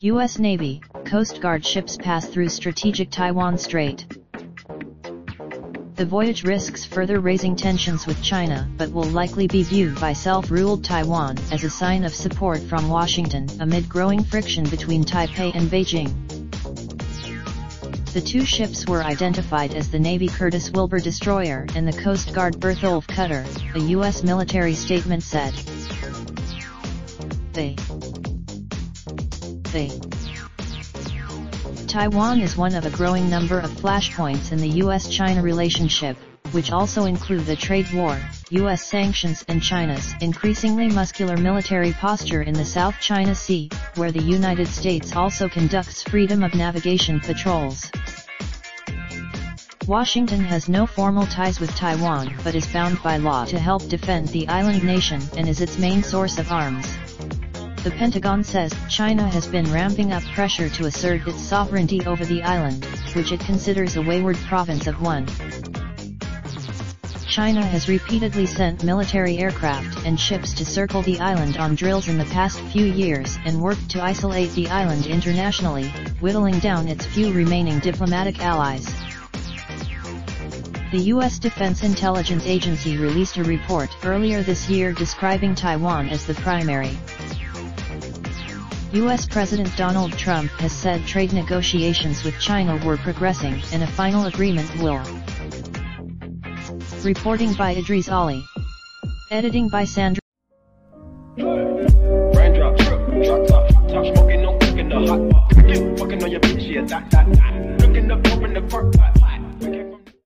U.S. Navy, Coast Guard ships pass through strategic Taiwan Strait. The voyage risks further raising tensions with China, but will likely be viewed by self-ruled Taiwan as a sign of support from Washington amid growing friction between Taipei and Beijing. The two ships were identified as the Navy Curtis Wilbur destroyer and the Coast Guard Bertholf cutter, a U.S. military statement said. Taiwan is one of a growing number of flashpoints in the U.S.-China relationship, which also include the trade war, U.S. sanctions and China's increasingly muscular military posture in the South China Sea, where the United States also conducts freedom of navigation patrols. Washington has no formal ties with Taiwan but is bound by law to help defend the island nation and is its main source of arms. The Pentagon says China has been ramping up pressure to assert its sovereignty over the island, which it considers a wayward province of one. China has repeatedly sent military aircraft and ships to circle the island on drills in the past few years and worked to isolate the island internationally, whittling down its few remaining diplomatic allies. The U.S. Defense Intelligence Agency released a report earlier this year describing Taiwan as the primary. U.S. President Donald Trump has said trade negotiations with China were progressing and a final agreement will. Reporting by Idris Ali. Editing by Sandra. Raindrop, drop top, smoking, no cooking the hot pot. Fucking on your bitch, yeah, that. Looking up, open the park.